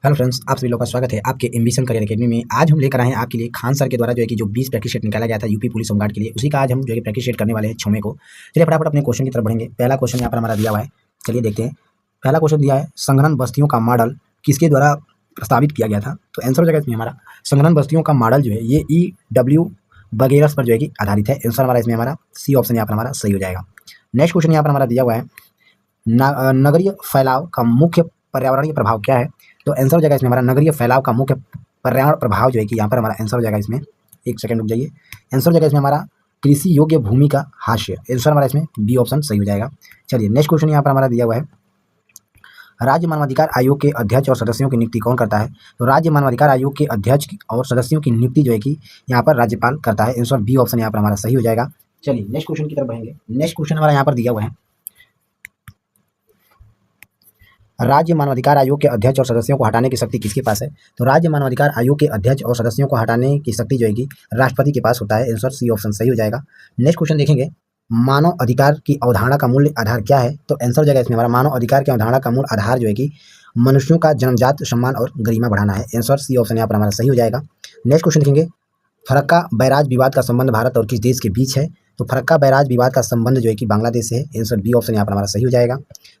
Hello friends, आप सभी लोगों का स्वागत है आपके एम्बिशन करियर एकेडमी में। आज हम लेकर आए हैं आपके लिए खान सर के द्वारा जो है कि जो 20 प्रैक्टिस सेट निकाला गया था यूपी पुलिस होमगार्ड के लिए, उसी का आज हम जो है प्रैक्टिस सेट करने वाले हैं 6 मई को। चलिए फटाफट अपने क्वेश्चन की तरफ बढ़ेंगे। पहला क्वेश्चन यहाँ पर हमारा दिया हुआ है, चलिए देखते हैं। पहला क्वेश्चन दिया है, संघनन बस्तियों का मॉडल किसके द्वारा प्रस्तावित किया गया था? तो आंसर हो जाएगा इसमें हमारा संघनन बस्तियों का मॉडल जो है ये EW वगैरह पर जो है कि आधारित है। आंसर हमारा इसमें हमारा सी ऑप्शन यहाँ पर हमारा सही हो जाएगा। नेक्स्ट क्वेश्चन यहाँ पर हमारा दिया हुआ है, नगरीय फैलाव का मुख्य पर्यावरणीय प्रभाव क्या है? तो आंसर हो जाएगा इसमें हमारा नगरीय फैलाव का मुख्य पर्यावरण प्रभाव जो है कि यहाँ पर हमारा आंसर हो जाएगा इसमें, एक सेकंड रुक जाइए। आंसर हो जाएगा इसमें हमारा कृषि योग्य भूमि का हास्य। आंसर हमारा इसमें बी ऑप्शन सही हो जाएगा। चलिए नेक्स्ट क्वेश्चन यहाँ पर हमारा दिया हुआ है, राज्य मानवाधिकार आयोग के अध्यक्ष और सदस्यों की नियुक्ति कौन करता है? तो राज्य मानवाधिकार आयोग के अध्यक्ष और सदस्यों की नियुक्ति जो है कि यहाँ पर राज्यपाल करता है। आंसर बी ऑप्शन यहाँ पर हमारा सही हो जाएगा। चलिए नेक्स्ट क्वेश्चन की तरफ बढ़ेंगे। नेक्स्ट क्वेश्चन हमारा यहाँ पर दिया हुआ है, राज्य मानवाधिकार आयोग के अध्यक्ष और सदस्यों को हटाने की शक्ति किसके पास है? तो राज्य मानवाधिकार आयोग के अध्यक्ष और सदस्यों को हटाने की शक्ति जो है कि राष्ट्रपति के पास होता है। आंसर सी ऑप्शन सही हो जाएगा। नेक्स्ट क्वेश्चन देखेंगे, मानव अधिकार की अवधारणा का मूल्य आधार क्या है? तो आंसर हो जाएगा इसमें हमारा मानव अधिकार की अवधारणा का मूल आधार जो है कि मनुष्यों का जन्मजात सम्मान और गरिमा बढ़ाना है। आंसर सी ऑप्शन यहाँ पर हमारा सही हो जाएगा। नेक्स्ट क्वेश्चन देखेंगे, फरक्का बैराज विवाद का संबंध भारत और किस देश के बीच है? तो फरक्का बैराज विवाद का संबंध जो है कि बांग्लादेश से है। आंसर बी ऑप्शन यहाँ पर हमारा सही हो जाएगा।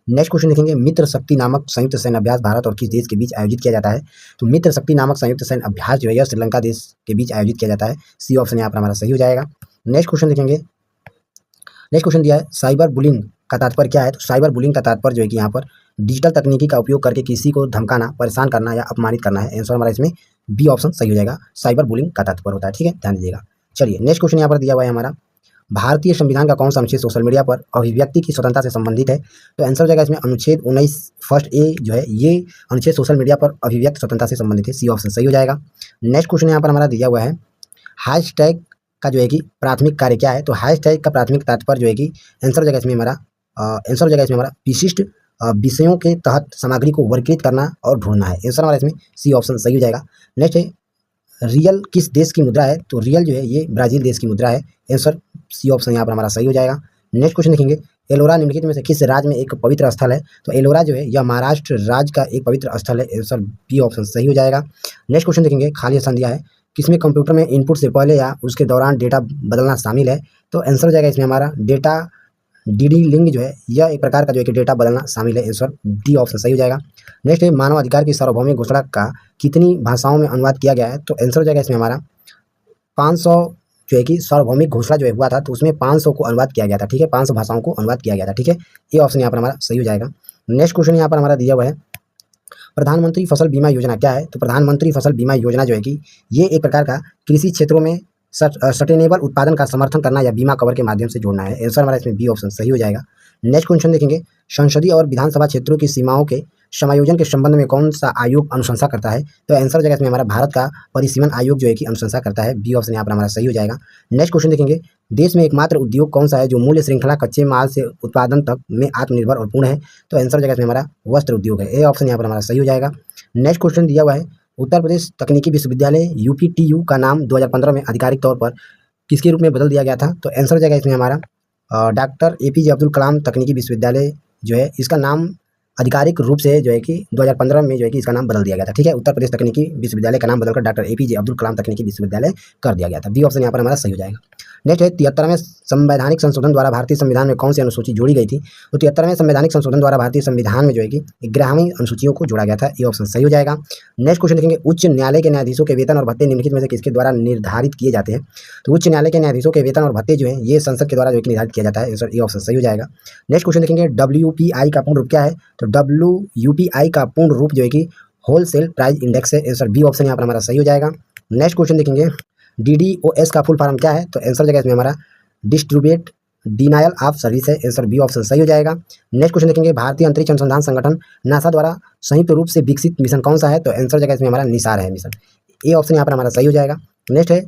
नेक्स्ट क्वेश्चन देखेंगे, मित्र शक्ति नामक संयुक्त सैन्य अभ्यास भारत और किस देश के बीच आयोजित किया जाता है? तो मित्र शक्ति नामक संयुक्त सैन्य अभ्यास जो है यह श्रीलंका देश के बीच आयोजित किया जाता है। सी ऑप्शन यहाँ पर हमारा सही हो जाएगा। नेक्स्ट क्वेश्चन देखेंगे, नेक्स्ट क्वेश्चन दिया है, साइबर बुलिंग का तात्पर्य क्या है? तो साइबर बुलिंग का तात्पर्य जो है कि यहाँ पर डिजिटल तकनीकी का उपयोग करके किसी को धमकाना, परेशान करना या अपमानित करना है। आंसर हमारा इसमें बी ऑप्शन सही हो जाएगा। साइबर बुलिंग का तात्पर्य होता है, ठीक है, ध्यान दीजिएगा। चलिए नेक्स्ट क्वेश्चन यहाँ पर दिया हुआ है हमारा, भारतीय संविधान का कौन सा अनुच्छेद सोशल मीडिया पर अभिव्यक्ति की स्वतंत्रता से संबंधित है? तो आंसर हो जाएगा इसमें अनुच्छेद 19 फर्स्ट ए जो है ये अनुच्छेद सोशल मीडिया पर अभिव्यक्ति स्वतंत्रता से संबंधित है। सी ऑप्शन सही हो जाएगा। नेक्स्ट क्वेश्चन यहाँ पर हमारा दिया हुआ है, हैशटैग का जो है कि प्राथमिक कार्य क्या है? तो हैशटैग का प्राथमिक तात्पर्य जो है कि आंसर हो जाएगा इसमें हमारा आंसर हो जाएगा इसमें हमारा विशिष्ट विषयों के तहत सामग्री को वर्गीकृत करना और ढूंढना है। आंसर हमारा इसमें सी ऑप्शन सही हो जाएगा। नेक्स्ट है, रियल किस देश की मुद्रा है? तो रियल जो है ये ब्राजील देश की मुद्रा है। आंसर सी ऑप्शन यहाँ पर हमारा सही हो जाएगा। नेक्स्ट क्वेश्चन देखेंगे, एलोरा निम्नलिखित में से किस राज्य में एक पवित्र स्थल है? तो एलोरा जो है यह महाराष्ट्र राज्य का एक पवित्र स्थल है। आंसर बी ऑप्शन सही हो जाएगा। नेक्स्ट क्वेश्चन देखेंगे, खाली स्थान दिया है, किसमें कंप्यूटर में इनपुट से पहले या उसके दौरान डेटा बदलना शामिल है? तो आंसर हो जाएगा इसमें हमारा डेटा डीडी लिंग जो है यह एक प्रकार का जो है कि डेटा बदलना शामिल है। आंसर डी ऑप्शन सही हो जाएगा। नेक्स्ट है, मानव अधिकार की सार्वभौमिक घोषणा का कितनी भाषाओं में अनुवाद किया गया है? तो आंसर हो जाएगा इसमें हमारा 500 जो है कि सार्वभौमिक घोषणा जो है हुआ था तो उसमें 500 को अनुवाद किया गया था, ठीक है, 500 भाषाओं को अनुवाद किया गया था, ठीक है, ये ऑप्शन यहाँ पर हमारा सही हो जाएगा। नेक्स्ट क्वेश्चन यहाँ पर हमारा दिया हुआ है, प्रधानमंत्री फसल बीमा योजना क्या है? तो प्रधानमंत्री फसल बीमा योजना जो है कि ये एक प्रकार का कृषि क्षेत्रों में सस्टेनेबल उत्पादन का समर्थन करना या बीमा कवर के माध्यम से जोड़ना है। आंसर हमारा इसमें बी ऑप्शन सही हो जाएगा। नेक्स्ट क्वेश्चन देखेंगे, संसदीय और विधानसभा क्षेत्रों की सीमाओं के समायोजन के संबंध में कौन सा आयोग अनुशंसा करता है? तो आंसर हो जाएगा इसमें हमारा भारत का परिसीमन आयोग जो है कि अनुशंसा करता है। बी ऑप्शन यहाँ पर हमारा सही हो जाएगा। नेक्स्ट क्वेश्चन देखेंगे, देश में एकमात्र उद्योग कौन सा है जो मूल्य श्रृंखला कच्चे माल से उत्पादन तक में आत्मनिर्भर और पूर्ण है? तो आंसर हो जाएगा इसमें हमारा वस्त्र उद्योग है। ए ऑप्शन यहाँ पर हमारा सही हो जाएगा। नेक्स्ट क्वेश्चन दिया हुआ है, उत्तर प्रदेश तकनीकी विश्वविद्यालय UPTU का नाम 2015 में आधिकारिक तौर पर किसके रूप में बदल दिया गया था? तो आंसर हो जाएगा इसमें हमारा डॉक्टर APJ अब्दुल कलाम तकनीकी विश्वविद्यालय जो है इसका नाम आधिकारिक रूप से जो है कि 2015 में जो है कि इसका नाम बदल दिया गया था, ठीक है, उत्तर प्रदेश तकनीकी विश्वविद्यालय का नाम बदलकर डॉक्टर APJ अब्दुल कलाम तकनीकी विश्वविद्यालय कर दिया गया था। बी ऑप्शन यहाँ पर हमारा सही हो जाएगा। नेक्स्ट है, 73वें संवैधानिक संशोधन द्वारा भारतीय संविधान में कौन सी अनुसूची जोड़ी गई थी? तो 73वें संवैधानिक संशोधन द्वारा भारतीय संविधान में जो है कि 11वीं अनुसूचियों को जोड़ा गया था। ये ऑप्शन सही हो जाएगा। नेक्स्ट क्वेश्चन देखेंगे, उच्च न्यायालय के न्यायाधीशों के वेतन और भत्ते निम्नलिखित में से किसके द्वारा निर्धारित किए जाते हैं? तो उच्च न्यायालय के न्यायाधीशों के वेतन और भत्ते जो है ये संसद के द्वारा जो है कि निर्धारित किया जाता है। ये ऑप्शन सही हो जाएगा। नेक्स्ट क्वेश्चन देखेंगे, WPI का पूर्ण रूप क्या है? तो WPI का पूर्ण रूप जो है कि होलसेल प्राइस इंडेक्स है। आंसर बी ऑप्शन यहाँ पर हमारा सही हो जाएगा। नेक्स्ट क्वेश्चन देखेंगे, DDoS का फुल फॉर्म क्या है? तो आंसर हो जाएगा इसमें हमारा डिस्ट्रीब्यूट डिनायल ऑफ सर्विस है। आंसर बी ऑप्शन सही हो जाएगा। नेक्स्ट क्वेश्चन देखेंगे, भारतीय अंतरिक्ष अनुसंधान संगठन नासा द्वारा संयुक्त रूप से विकसित मिशन कौन सा है? तो आंसर हो जाएगा इसमें हमारा निसार है मिशन। ए ऑप्शन यहाँ पर हमारा सही हो जाएगा। नेक्स्ट है,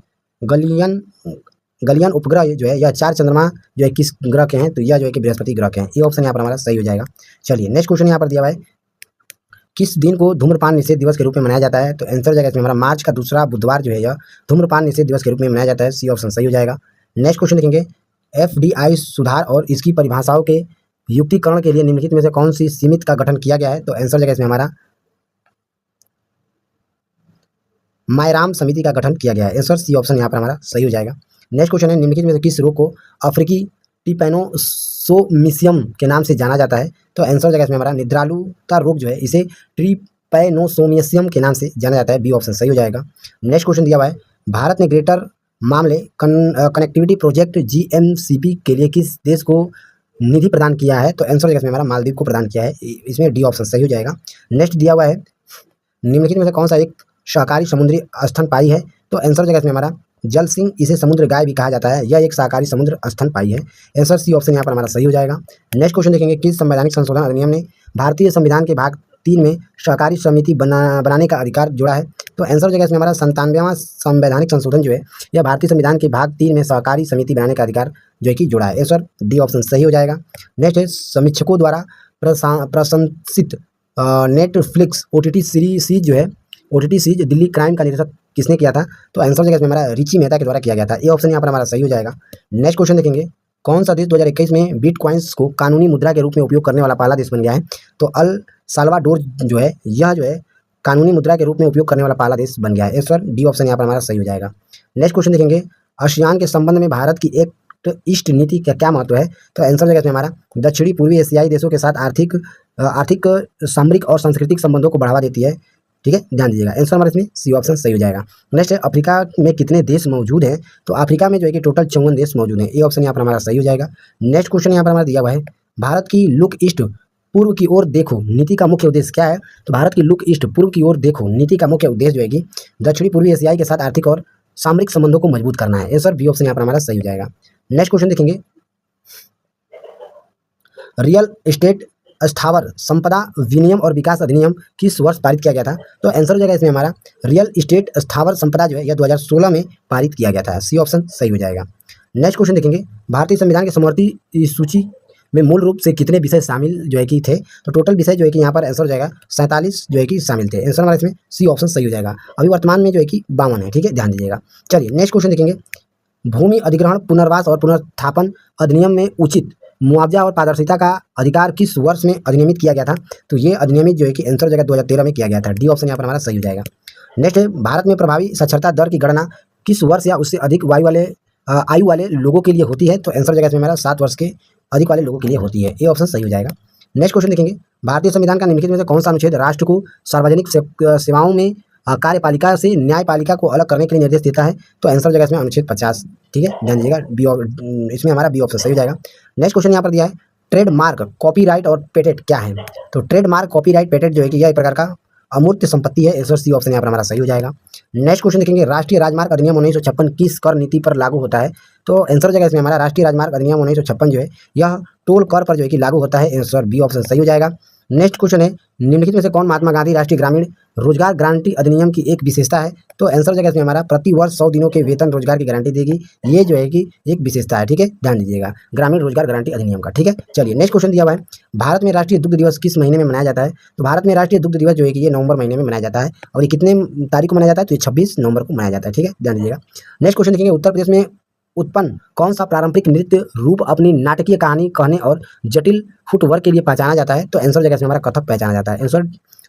गलियन उपग्रह जो है यह 4 चंद्रमा जो है किस ग्रह के हैं? तो यह जो है कि बृहस्पति ग्रह के हैं। ये ऑप्शन यहाँ पर हमारा सही हो जाएगा। चलिए नेक्स्ट क्वेश्चन यहाँ पर दिया हुआ है, किस दिन को धूम्रपान निषेध दिवस के रूप में मनाया जाता है? तो आंसर हो जाएगा इसमें हमारा मार्च का दूसरा बुधवार जो है यह धूम्रपान निषेध दिवस के रूप में मनाया जाता है। सी ऑप्शन सही हो जाएगा। नेक्स्ट क्वेश्चन देखेंगे, FDI सुधार और इसकी परिभाषाओं के युक्तिकरण के लिए निम्नलिखित में से कौन सी समिति का गठन किया गया है? तो आंसर हो जाएगा इसमें हमारा मायराम समिति का गठन किया गया है। आंसर सी ऑप्शन यहाँ पर हमारा सही हो जाएगा। नेक्स्ट क्वेश्चन है, निम्नलिखित में से किस रोग को अफ्रीकी ट्रिपैनोसोमियम के नाम से जाना जाता है? तो आंसर हो जाएगा इसमें हमारा निद्रालुता रोग जो है इसे ट्रिपैनोसोमियम के नाम से जाना जाता है। बी ऑप्शन सही हो जाएगा। नेक्स्ट क्वेश्चन दिया हुआ है, भारत ने ग्रेटर मामले कनेक्टिविटी प्रोजेक्ट GMCP के लिए किस देश को निधि प्रदान किया है? तो आंसर हो जाएगा इसमें हमारा मालदीव को प्रदान किया है। इसमें डी ऑप्शन सही हो जाएगा। नेक्स्ट दिया हुआ है, निम्नलिखित में से कौन सा एक शाकाहारी समुद्री स्तनपायी है? तो आंसर हो जाएगा इसमें हमारा जल सिंह, इसे समुद्र गाय भी कहा जाता है। यह एक शाकाहारी समुद्र स्तनपायी है। आंसर सी ऑप्शन यहाँ पर हमारा सही हो जाएगा। नेक्स्ट क्वेश्चन देखेंगे, किस संवैधानिक संशोधन अधिनियम ने भारतीय संविधान के भाग 3 में सहकारी समिति बनाने का अधिकार जोड़ा है? तो आंसर हो जाएगा इसमें हमारा 97वां संवैधानिक संशोधन जो है यह भारतीय संविधान के भाग 3 में सहकारी समिति बनाने का अधिकार जो है कि जोड़ा है। आंसर डी ऑप्शन सही हो जाएगा। नेक्स्ट है, समीक्षकों द्वारा प्रशंसित नेटफ्लिक्स OTT सीरीज जो है OTT सीरीज दिल्ली क्राइम का निर्देशक किसने किया था? तो आंसर हो जाएगा इसमें हमारा रिची मेहता के द्वारा किया गया था। ये ऑप्शन यहाँ पर हमारा सही हो जाएगा। नेक्स्ट क्वेश्चन देखेंगे, कौन सा देश 2021 में बिटकॉइंस को कानूनी मुद्रा के रूप में उपयोग करने वाला पहला देश बन गया है? तो अल साल्वाडोर जो है यह जो है कानूनी मुद्रा के रूप में उपयोग करने वाला पहला देश बन गया है। आंसर डी ऑप्शन यहाँ पर हमारा सही हो जाएगा। नेक्स्ट क्वेश्चन देखेंगे, आसियान के संबंध में भारत की एक्ट ईस्ट नीति का क्या महत्व है? तो आंसर हो जाएगा इसमें हमारा दक्षिणी पूर्वी एशियाई देशों के साथ आर्थिक सामरिक और सांस्कृतिक संबंधों को बढ़ावा देती है। ठीक है, ध्यान दीजिएगा। आंसर हमारा इसमें सी ऑप्शन सही हो जाएगा। नेक्स्ट है, अफ्रीका में कितने देश मौजूद हैं? तो अफ्रीका में जो है कि टोटल 54 देश मौजूद हैं। ये ऑप्शन यहाँ पर हमारा सही हो जाएगा। नेक्स्ट क्वेश्चन यहाँ पर हमारा दिया हुआ है, भारत की लुक ईस्ट पूर्व की ओर देखो नीति का मुख्य उद्देश्य क्या है? तो भारत की लुक ईस्ट पूर्व की ओर देखो नीति का मुख्य उद्देश्य जो है कि दक्षिणी पूर्वी एशियाई के साथ आर्थिक और सामरिक संबंधों को मजबूत करना है। आंसर बी ऑप्शन यहाँ पर हमारा सही हो जाएगा। नेक्स्ट क्वेश्चन देखेंगे, रियल एस्टेट स्थावर संपदा विनियम और विकास अधिनियम किस वर्ष पारित किया गया था? तो आंसर हो जाएगा इसमें हमारा रियल एस्टेट स्थावर संपदा जो है यह 2016 में पारित किया गया था। सी ऑप्शन सही हो जाएगा। नेक्स्ट क्वेश्चन देखेंगे, भारतीय संविधान के समवर्ती सूची में मूल रूप से कितने विषय शामिल जो है कि थे? तो टोटल विषय जो है कि यहाँ पर आंसर हो जाएगा 47 जो है कि शामिल थे। आंसर हमारा इसमें सी ऑप्शन सही हो जाएगा। अभी वर्तमान में जो है कि 52 है। ठीक है, ध्यान दीजिएगा। चलिए नेक्स्ट क्वेश्चन देखेंगे, भूमि अधिग्रहण पुनर्वास और पुनर्स्थापन अधिनियम में उचित मुआवजा और पारदर्शिता का अधिकार किस वर्ष में अधिनियमित किया गया था? तो ये अधिनियमित जो है कि आंसर हो जाएगा 2013 में किया गया था। डी ऑप्शन यहाँ पर हमारा सही हो जाएगा। नेक्स्ट है, भारत में प्रभावी साक्षरता दर की गणना किस वर्ष या उससे अधिक आयु वाले लोगों के लिए होती है? तो आंसर हो जाएगा इसमें हमारा 7 वर्ष के अधिक वाले लोगों के लिए होती है। ये ऑप्शन सही हो जाएगा। नेक्स्ट क्वेश्चन देखेंगे, भारतीय संविधान का निम्नलिखित में से कौन सा अनुच्छेद राष्ट्र को सार्वजनिक सेवाओं में कार्यपालिका से न्यायपालिका को अलग करने के लिए निर्देश देता है? तो आंसर हो जाएगा इसमें अनुच्छेद 50। ठीक है, ध्यान दीजिएगा। इसमें हमारा बी ऑप्शन सही हो जाएगा। नेक्स्ट क्वेश्चन यहाँ पर दिया है, ट्रेडमार्क कॉपीराइट और पेटेंट क्या है? तो ट्रेडमार्क कॉपीराइट पेटेंट जो है कि यह एक प्रकार का अमूर्त संपत्ति है। आंसर सी ऑप्शन यहाँ पर हमारा सही हो जाएगा। नेक्स्ट क्वेश्चन देखेंगे, राष्ट्रीय राजमार्ग अधिनियम 1956 किस कर नीति पर लागू होता है? तो आंसर हो जाएगा इसमें हमारा राष्ट्रीय राजमार्ग अधिनियम 1956 जो है यह टोल कर पर जो है कि लागू होता है। आंसर बी ऑप्शन सही हो जाएगा। नेक्स्ट क्वेश्चन है, निम्नलिखित में से कौन महात्मा गांधी राष्ट्रीय ग्रामीण रोजगार गारंटी अधिनियम की एक विशेषता है? तो आंसर हो जाएगा इसमें हमारा प्रति वर्ष 100 दिनों के वेतन रोजगार की गारंटी देगी। ये जो है कि एक विशेषता है। ठीक है, ध्यान दीजिएगा, ग्रामीण रोजगार गारंटी अधिनियम का। ठीक है, चलिए नेक्स्ट क्वेश्चन दिया हुआ है, भारत में राष्ट्रीय दुग्ध दिवस किस महीने में मनाया जाता है? तो भारत में राष्ट्रीय दुग्ध दिवस जो है कि ये नवंबर महीने में मनाया जाता है। और ये कितने तारीख को मनाया जाता है? तो ये 26 नवंबर को मनाया जाता है। ठीक है, ध्यान दीजिएगा। नेक्स्ट क्वेश्चन देखेंगे, उत्तर प्रदेश में उत्पन्न कौन सा पारंपरिक नृत्य रूप अपनी नाटकीय कहानी कहने और जटिल फुटवर्क के लिए पहचाना जाता है? तो आंसर हो जाएगा इसमें हमारा कथक पहचाना जाता है। आंसर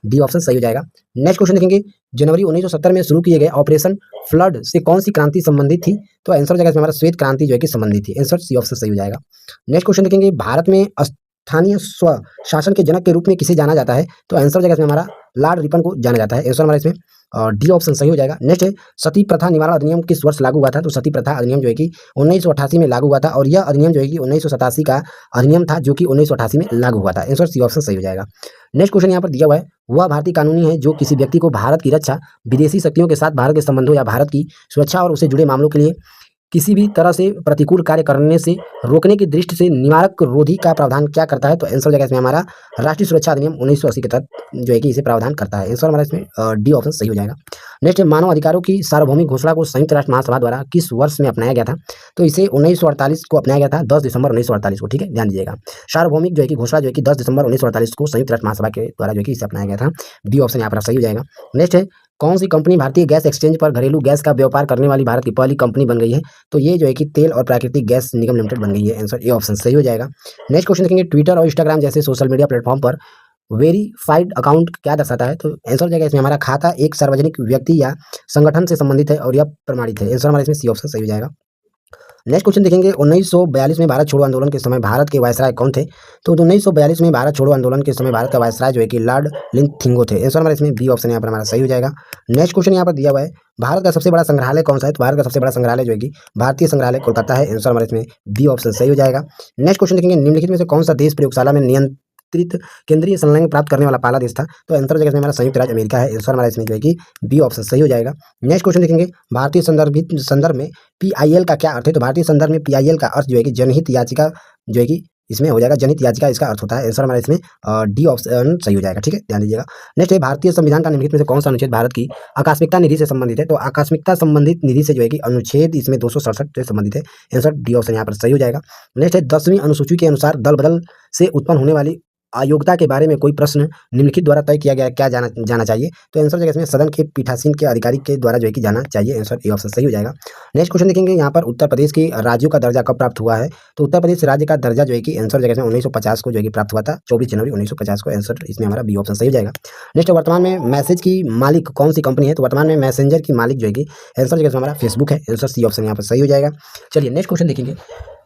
डी ऑप्शन सही हो जाएगा। नेक्स्ट क्वेश्चन देखेंगे, जनवरी 1970 में शुरू किए गए ऑपरेशन फ्लड से कौन सी क्रांति संबंधित थी? तो आंसर हो जाएगा इसमें हमारा श्वेत क्रांति जो है कि संबंधित थी। आंसर सी ऑप्शन सही हो जाएगा। नेक्स्ट क्वेश्चन देखेंगे, भारत में स्थानीय स्व शासन के जनक के रूप में किसे जाना जाता है? तो आंसर हो जाएगा इसमें हमारा लॉर्ड रिपन को जाना जाता है। आंसर हमारा इसमें डी ऑप्शन सही हो जाएगा। नेक्स्ट है, सती प्रथा निवारण अधिनियम किस वर्ष लागू हुआ था? तो सती प्रथा अधिनियम जो है कि 1988 में लागू हुआ था। और यह अधिनियम जो है कि 1987 का अधिनियम था जो कि 1988 में लागू हुआ था। आंसर सी ऑप्शन सही हो जाएगा। नेक्स्ट क्वेश्चन यहाँ पर दिया हुआ है, वह भारतीय कानूनी है जो किसी व्यक्ति को भारत की रक्षा, विदेशी शक्तियों के साथ भारत के संबंधों या भारत की सुरक्षा और उससे जुड़े मामलों के लिए किसी भी तरह से प्रतिकूल कार्य करने से रोकने की दृष्टि से निवारक रोधी का प्रावधान क्या करता है? तो आंसर हो जाएगा इसमें हमारा राष्ट्रीय सुरक्षा अधिनियम 1980 के तहत जो है कि इसे प्रावधान करता है। आंसर हमारा इसमें डी ऑप्शन सही हो जाएगा। नेक्स्ट, मानव अधिकारों की सार्वभौमिक घोषणा को संयुक्त राष्ट्र महासभा द्वारा किस वर्ष में अपनाया गया था? तो इसे 1948 को अपनाया गया था, 10 दिसंबर 1948 को। ठीक है, ध्यान दीजिएगा। सार्वभौमिक जो है कि घोषणा जो है कि 10 दिसंबर 1948 को संयुक्त राष्ट्र महासभा के द्वारा जो है कि इसे अपनाया गया था। डी ऑप्शन यहाँ पर सही हो जाएगा। नेक्स्ट है, कौन सी कंपनी भारतीय गैस एक्सचेंज पर घरेलू गैस का व्यापार करने वाली भारत की पहली कंपनी बन गई है? तो ये जो है कि तेल और प्राकृतिक गैस निगम लिमिटेड बन गई है। आंसर ए ऑप्शन सही हो जाएगा। नेक्स्ट क्वेश्चन देखेंगे, ट्विटर और इंस्टाग्राम जैसे सोशल मीडिया प्लेटफॉर्म पर वेरीफाइड अकाउंट क्या दर्शाता है? तो आंसर हो जाएगा इसमें हमारा खाता एक सार्वजनिक व्यक्ति या संगठन से संबंधित है और यह प्रमाणित है। आंसर हमारा इसमें सी ऑप्शन सही हो जाएगा। नेक्स्ट क्वेश्चन देखेंगे 1942 में भारत छोड़ो आंदोलन के समय भारत के वायसराय कौन थे? तो 1942 में भारत छोड़ो आंदोलन के समय भारत का वायसराय जो है कि लॉर्ड लिंथिंगो थे। आंसर हमारा इसमें बी ऑप्शन यहाँ पर हमारा सही हो जाएगा। नेक्स्ट क्वेश्चन यहाँ पर दिया हुआ है भारत का सबसे बड़ा संग्रहालय कौन सा है? तो भारत का सबसे बड़ा संग्रहालय जो है कि भारतीय संग्रहालय कोलकाता है। आंसर हमारा इसमें बी ऑप्शन सही हो जाएगा। नेक्स्ट क्वेश्चन देखेंगे निम्नलिखित में से कौन सा देश प्रयोगशाला में नियंत्रित केंद्रीय संलग्न प्राप्त करने वाला पहला देश था? तो आंसर हो जाएगा इसमें हमारा संयुक्त राज्य अमेरिका है। आंसर हमारा इसमें जो है कि बी ऑप्शन सही हो जाएगा। नेक्स्ट क्वेश्चन देखेंगे भारतीय संदर्भ में पीआईएल का क्या अर्थ है? तो भारतीय संदर्भ में पीआईएल का अर्थ जो है कि जनहित याचिका जो है कि इसमें हो जाएगा जनहित याचिका इसका अर्थ होता है। आंसर हमारा इसमें डी ऑप्शन सही हो जाएगा। ठीक है, ध्यान दीजिएगा। नेक्स्ट है भारतीय संविधान का निम्नलिखित में से कौन सा अनुच्छेद भारत की आकस्मिकता निधि से संबंधित है? तो आकस्मिकता संबंधित निधि से जो है कि अनुच्छेद इसमें 267 से संबंधित है। आंसर डी ऑप्शन यहाँ पर सही हो जाएगा। नेक्स्ट है 10वीं अनुसूची के अनुसार दल बदल से उत्पन्न होने वाली अयोग्यता के बारे में कोई प्रश्न निम्नलिखित द्वारा तय किया गया क्या जाना चाहिए? तो आंसर जगह इसमें सदन के पीठासीन के अधिकारी के द्वारा जो है कि जाना चाहिए। आंसर ए ऑप्शन सही हो जाएगा। नेक्स्ट क्वेश्चन देखेंगे यहाँ पर उत्तर प्रदेश के राज्यों का दर्जा कब प्राप्त हुआ है? तो उत्तर प्रदेश राज्य का दर्जा जो है कि आंसर जगह इसमें 1950 को जो है कि प्राप्त हुआ था। 24 जनवरी 1950 को। आंसर इसमें हमारा बी ऑप्शन सही हो जाएगा। नेक्स्ट वर्तमान में मैसेज की मालिक कौन सी कंपनी है? तो वर्तमान में मैसेंजर की मालिक जो है कि आंसर जगह इसमें हमारा फेसबुक है। आंसर सी ऑप्शन यहाँ पर सही हो जाएगा। चलिए नेक्स्ट क्वेश्चन देखेंगे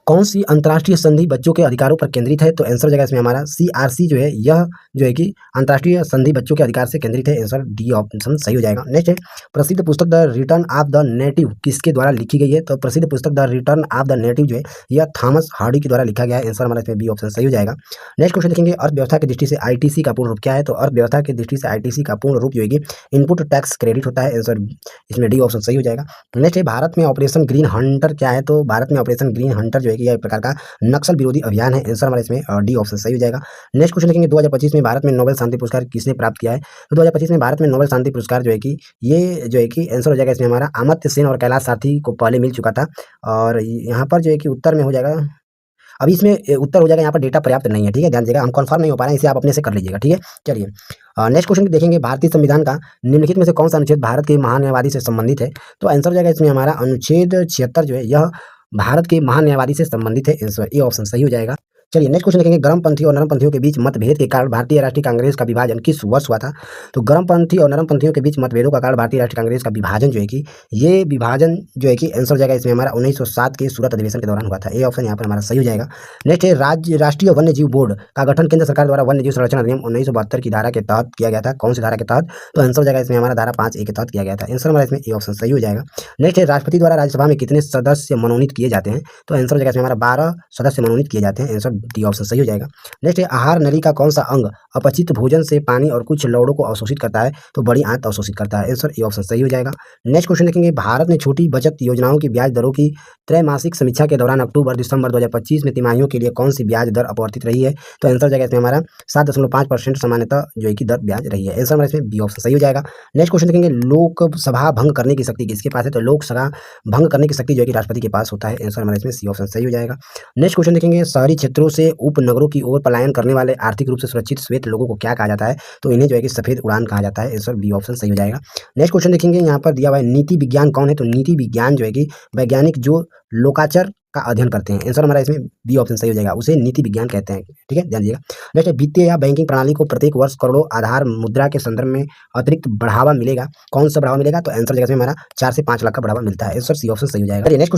कौन सी अंतर्राष्ट्रीय संधि बच्चों के अधिकारों पर केंद्रित है? तो आंसर जगह इसमें हमारा सीआरसी जो है यह जो है कि अंतर्राष्ट्रीय संधि बच्चों के अधिकार से केंद्रित है। आंसर डी ऑप्शन सही हो जाएगा। नेक्स्ट है प्रसिद्ध पुस्तक the return of the native किसके द्वारा लिखी गई है? तो प्रसिद्ध पुस्तक the return of the native जो है यह थॉमस हार्डी के द्वारा लिखा गया है। आंसर हमारा इसमें बी ऑप्शन सही हो जाएगा। नेक्स्ट क्वेश्चन देखेंगे अर्थव्यवस्था की दृष्टि से आईटीसी का पूर्ण रूप क्या है? तो अर्थव्यवस्था की दृष्टि से आईटीसी का पूर्ण रूप जो है कि इनपुट टैक्स क्रेडिट होता है। आंसर इसमें डी ऑप्शन सही हो जाएगा। नेक्स्ट है भारत में ऑपरेशन ग्रीन हंटर क्या है? तो भारत में ऑपरेशन ग्रीन हंटर जो है कि यह एक प्रकार का नक्सल विरोधी अभियान है। आंसर हमारा इसमें डी ऑप्शन सही हो जाएगा। नेक्स्ट क्वेश्चन देखेंगे 2025 में भारत में नोबेल शांति पुरस्कार किसने प्राप्त किया है? तो 2025 में भारत में नोबेल शांति पुरस्कार जो है कि ये जो है कि आंसर हो जाएगा इसमें हमारा अमर्त्य सेन और कैलाश सारथी को पहले मिल चुका था। और यहाँ पर जो है कि उत्तर में हो जाएगा अभी इसमें उत्तर हो जाएगा यहाँ पर डेटा पर्याप्त नहीं है। ठीक है, ध्यान दीजिएगा, हम कंफर्म नहीं हो पा रहे हैं, इसे आप अपने से कर लीजिएगा। ठीक है, चलिए नेक्स्ट क्वेश्चन देखेंगे भारतीय संविधान का निम्नलिखित में से कौन सा अनुच्छेद भारत के महान न्यायवादी से संबंधित है? तो आंसर हो जाएगा इसमें हमारा अनुच्छेद 76 जो है यह भारत के महान न्यायवादी से संबंधित है। आंसर ए ऑप्शन सही हो जाएगा। चलिए नेक्स्ट क्वेश्चन देखेंगे गर्मपंथी और नरमपंथियों के बीच मतभेद के कारण भारतीय राष्ट्रीय कांग्रेस का विभाजन किस वर्ष हुआ था? तो गर्मपंथी और नरमपंथियों के बीच मतभेदों का कारण भारतीय राष्ट्रीय कांग्रेस का विभाजन जो है कि ये विभाजन जो है कि आंसर हो जाएगा इसमें हमारा 1907 के सूरत अधिवेशन के दौरान हुआ था। ए ऑप्शन यहाँ पर हमारा सही हो जाएगा। नेक्स्ट है राष्ट्रीय वन्य जीव बोर्ड का गठन केंद्र सरकार द्वारा वन्य जीव संरक्षण अधिनियम 1972 की धारा के तहत किया गया था। कौन सी धारा के तहत? तो आंसर हो जाएगा इसमें हमारा धारा 5A के तहत किया गया था। आंसर हमारा इसमें ए ऑप्शन सही हो जाएगा। नेक्स्ट है राष्ट्रपति द्वारा राज्यसभा में कितने सदस्य मनोनीत किए जाते हैं? तो आंसर हो जाएगा इसमें हमारा 12 सदस्य मनोनीत किए जाते हैं। आंसर डी ऑप्शन सही हो जाएगा। नेक्स्ट है आहार नली का कौन सा अंग अपचित भोजन से पानी और कुछ लवणों को अवशोषित करता है? तो बड़ी आंत अवशोषित करता है। आंसर ए ऑप्शन सही हो जाएगा। नेक्स्ट क्वेश्चन देखेंगे भारत ने छोटी बचत योजनाओं की ब्याज दरों की त्रैमासिक समीक्षा के दौरान अक्टूबर दिसंबर 2025 में तिमाहियों के लिए कौन सी ब्याज दर अपवर्तित रही है? तो आंसर हो जाएगा इसमें हमारा 7.5% सामान्यतः जो है कि दर ब्याज रही है। आंसर हमारा इसमें बी ऑप्शन सही हो जाएगा। नेक्स्ट क्वेश्चन देखेंगे लोकसभा भंग करने की शक्ति किसके पास है? तो लोकसभा भंग करने की शक्ति जो है कि राष्ट्रपति के पास होता है। आंसर हमारा इसमें सी ऑप्शन सही हो जाएगा। नेक्स्ट क्वेश्चन देखेंगे शहरी क्षेत्रों से उपनगरों की ओर पलायन करने वाले आर्थिक रूप से सुरक्षित श्वेत लोगों को क्या कहा जाता है? तो इन्हें जो है कि सफेद उड़ान कहा जाता है। आंसर बी ऑप्शन सही हो जाएगा। नेक्स्ट क्वेश्चन देखेंगे यहाँ पर दिया हुआ है नीति विज्ञान कौन है? तो नीति विज्ञान जो है कि वैज्ञानिक जो लोकाचार का अध्ययन करते हैं। आंसर हमारा इसमें बी ऑप्शन सही हो जाएगा, उसे नीति विज्ञान कहते हैं। ठीक है, ध्यान दीजिएगा। नेक्स्ट वित्तीय या बैंकिंग प्रणाली को प्रत्येक वर्ष करोड़ों आधार मुद्रा के संदर्भ में अतिरिक्त बढ़ावा मिलेगा। कौन सा बढ़ावा मिलेगा? तो आंसर जगह हमारा 4 से 5 लाख का बढ़ावा मिलता है। आंसर सी ऑप्शन सही हो जाएगा। चलिए नेक्स्ट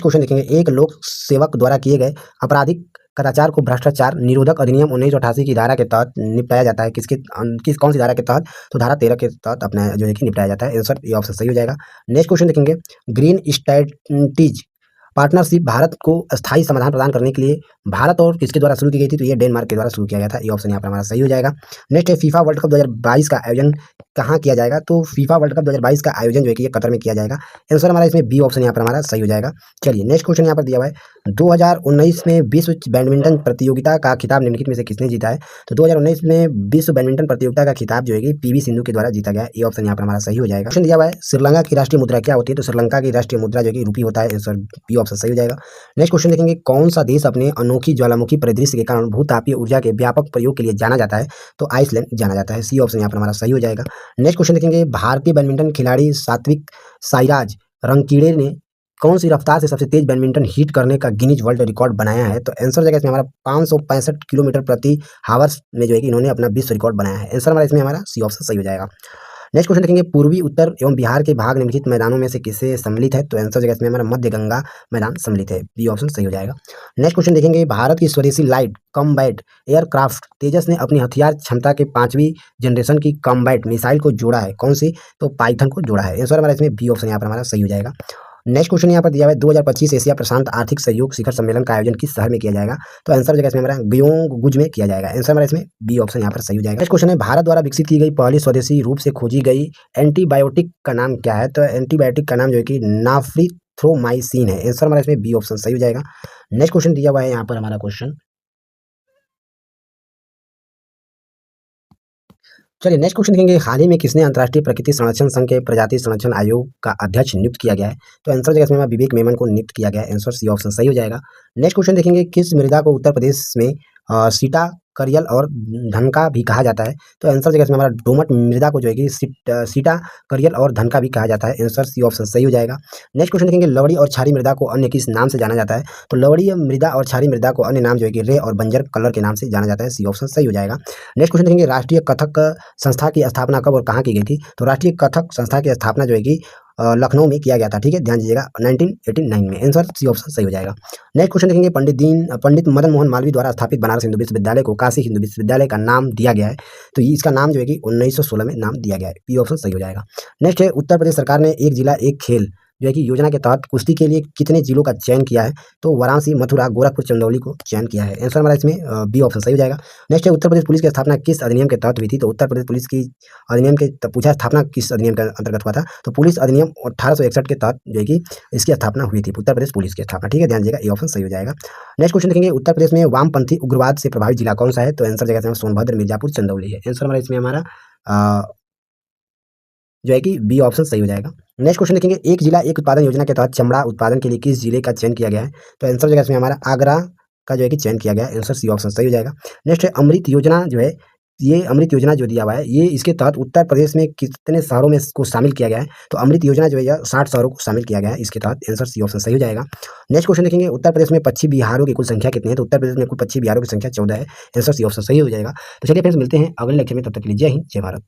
क्वेश्चन देखेंगे एक लोक सेवक द्वारा किए गए आपराधिक कदाचार को भ्रष्टाचार निरोधक अधिनियम 1988 की धारा के तहत निपटाया जाता है। कौन सी धारा के तहत? तो धारा 13 के तहत अपना जो है कि निपटाया जाता है। आंसर ये ऑप्शन सही हो जाएगा। नेक्स्ट क्वेश्चन देखेंगे ग्रीन स्ट्रैटेजी पार्टनरशिप भारत को स्थायी समाधान प्रदान करने के लिए भारत और किसके द्वारा शुरू की गई थी? तो ये डेनमार्क के द्वारा शुरू किया गया था। ये ऑप्शन यहाँ पर हमारा सही हो जाएगा। नेक्स्ट है फीफा वर्ल्ड कप 2022 का आयोजन कहाँ किया जाएगा? तो फीफा वर्ल्ड कप 2022 का आयोजन जो है कि ये कतर में किया जाएगा। आंसर हमारा इसमें बी ऑप्शन यहाँ पर हमारा सही हो जाएगा। चलिए नेक्स्ट क्वेश्चन यहाँ पर दिया हुआ है 2019 में विश्व बैडमिंटन प्रतियोगिता का खिताब निम्नलिखित में से किसने जीता है? तो 2019 में विश्व बैडमिंटन प्रतियोगिता का खिताब जो है कि पीवी सिंधु के द्वारा जीता गया। ये ऑप्शन यहाँ पर हमारा सही हो जाएगा। क्वेश्चन दिया हुआ है श्रीलंका की राष्ट्रीय मुद्रा क्या होती है? तो श्रीलंका की राष्ट्रीय मुद्रा जो है कि रुपी होता है। आंसर बी ऑप्शन सही हो जाएगा। नेक्स्ट क्वेश्चन देखेंगे कौन सा देश अपने अनोखी ज्वालामुखी परिदृश्य के कारण भूतापीय ऊर्जा के व्यापक प्रयोग के लिए जाना जाता है? तो आइसलैंड जाना जाता है। सी ऑप्शन यहाँ पर हमारा सही हो जाएगा। नेक्स्ट क्वेश्चन देखेंगे भारतीय बैडमिंटन खिलाड़ी सात्विक साईराज रंकीड़े ने कौन सी रफ्तार से सबसे तेज बैडमिंटन हिट करने का गिनीज वर्ल्ड रिकॉर्ड बनाया है? तो आंसर हो जाएगा इसमें हमारा 565 किलोमीटर प्रति हावर्स में जो है कि इन्होंने अपना विश्व रिकॉर्ड बनाया है। आंसर हमारा इसमें हमारा सी ऑप्शन सही हो जाएगा। नेक्स्ट क्वेश्चन देखेंगे, पूर्वी उत्तर एवं बिहार के भाग निम्नलिखित मैदानों में से किससे सम्मिलित है? तो आंसर हो जाएगा इसमें हमारा मध्य गंगा मैदान सम्मिलित है। बी ऑप्शन सही हो जाएगा। नेक्स्ट क्वेश्चन देखेंगे, भारत की स्वदेशी लाइट कॉम्बैट एयरक्राफ्ट तेजस ने अपनी हथियार क्षमता के 5वीं जनरेशन की कॉम्बैट मिसाइल को जोड़ा है, कौन सी? तो पाइथन को जोड़ा है। आंसर हमारा इसमें बी ऑप्शन यहाँ पर हमारा सही हो जाएगा। नेक्स्ट क्वेश्चन यहाँ पर दिया हुआ है, 2025 एशिया प्रशांत आर्थिक सहयोग शिखर सम्मेलन का आयोजन किस शहर में किया जाएगा? तो आंसर हो जाएगा इसमें हमारा गयोंगुज में किया जाएगा। आंसर हमारा इसमें बी ऑप्शन यहाँ पर सही हो जाएगा। नेक्स्ट क्वेश्चन है, भारत द्वारा विकसित की गई पहली स्वदेशी रूप से खोजी गई एंटीबायोटिक का नाम क्या है? तो एंटीबायोटिक का नाम जो है कि नाफ्रीथ्रोमाइसिन है। आंसर हमारा इसमें बी ऑप्शन सही हो जाएगा। नेक्स्ट क्वेश्चन दिया हुआ है यहाँ पर हमारा क्वेश्चन, चलिए नेक्स्ट क्वेश्चन देखेंगे, हाल ही में किसने अंतर्राष्ट्रीय प्रकृति संरक्षण संघ के प्रजाति संरक्षण आयोग का अध्यक्ष नियुक्त किया गया है? तो आंसर जगह इसमें विवेक मेमन को नियुक्त किया गया है। आंसर सी ऑप्शन सही हो जाएगा। नेक्स्ट क्वेश्चन देखेंगे, किस मृदा को उत्तर प्रदेश में सीटा करियल और धनका भी कहा जाता है? तो आंसर जगह इसमें हमारा दोमट मृदा को जो है कि सीटा करियल और धनका भी कहा जाता है। आंसर सी ऑप्शन सही हो जाएगा। नेक्स्ट क्वेश्चन देखेंगे, लवड़ी और क्षारी मृदा को अन्य किस नाम से जाना जाता है? तो लवड़ी मृदा और क्षारी मृदा को अन्य नाम जो है कि रे और बंजर कलर के नाम से जाना जाता है। सी ऑप्शन सही हो जाएगा। नेक्स्ट क्वेश्चन देखेंगे, राष्ट्रीय कथक संस्था की स्थापना कब और कहाँ की गई थी? तो राष्ट्रीय कथक संस्था की स्थापना जो है कि लखनऊ में किया गया था। ठीक है, ध्यान दीजिएगा 1989 में। आंसर सी ऑप्शन सही हो जाएगा। नेक्स्ट क्वेश्चन देखेंगे, पंडित मदन मोहन मालवीय द्वारा स्थापित बनारस हिंदू विश्वविद्यालय को काशी हिंदू विश्वविद्यालय का नाम दिया गया है। तो इसका नाम जो है कि 1916 में नाम दिया गया है। बी ऑप्शन सही हो जाएगा। नेक्स्ट है, उत्तर प्रदेश सरकार ने एक जिला एक खेल जो है कि योजना के तहत कुश्ती के लिए कितने जिलों का चयन किया है? तो वाराणसी, मथुरा, गोरखपुर, चंदौली को चयन किया है। आंसर हमारा इसमें बी ऑप्शन सही हो जाएगा। नेक्स्ट है, उत्तर प्रदेश पुलिस की स्थापना किस अधिनियम के तहत हुई थी? तो उत्तर प्रदेश पुलिस की अधिनियम के पूछा स्थापना किस अधिनियम के अंतर्गत हुआ था? तो पुलिस अधिनियम 1861 के तहत जो है कि इसकी स्थापना हुई थी, उत्तर प्रदेश पुलिस की स्थापना। ठीक है, ध्यान दीजिएगा, ये ऑप्शन सही हो जाएगा। नेक्स्ट क्वेश्चन देखेंगे, उत्तर प्रदेश में वामपंथी उग्रवाद से प्रभावित जिला कौन सा है? तो आंसर जगह सोनभद्र, मिर्जापुर, चंदौली है। आंसर हमारा इसमें हमारा जो है कि बी ऑप्शन सही हो जाएगा। नेक्स्ट क्वेश्चन देखेंगे, एक जिला एक उत्पादन योजना के तहत चमड़ा उत्पादन के लिए किस जिले का चयन किया गया है? तो आंसर जगह इसमें हमारा आगरा का जो है कि चयन किया गया है। आंसर सी ऑप्शन सही हो जाएगा। नेक्स्ट है, अमृत योजना जो है, ये अमृत योजना जो दिया हुआ है, ये इसके तहत उत्तर प्रदेश में कितने शहरों में इसको शामिल किया गया है? तो अमृत योजना जो है यह 60 शहरों को शामिल किया गया है इसके तहत। आंसर सी ऑप्शन सही हो जाएगा। नेक्स्ट क्वेश्चन देखेंगे, उत्तर प्रदेश में पक्षी बिहारों की कुल संख्या कितनी है? तो उत्तर प्रदेश में कुल पक्षी बिहारों की संख्या 14 है। आंसर सी ऑप्शन सही हो जाएगा। तो चलिए फ्रेंड्स, मिलते हैं अगले लेक्चर में, तब तक के लिए जय हिंद, जय भारत।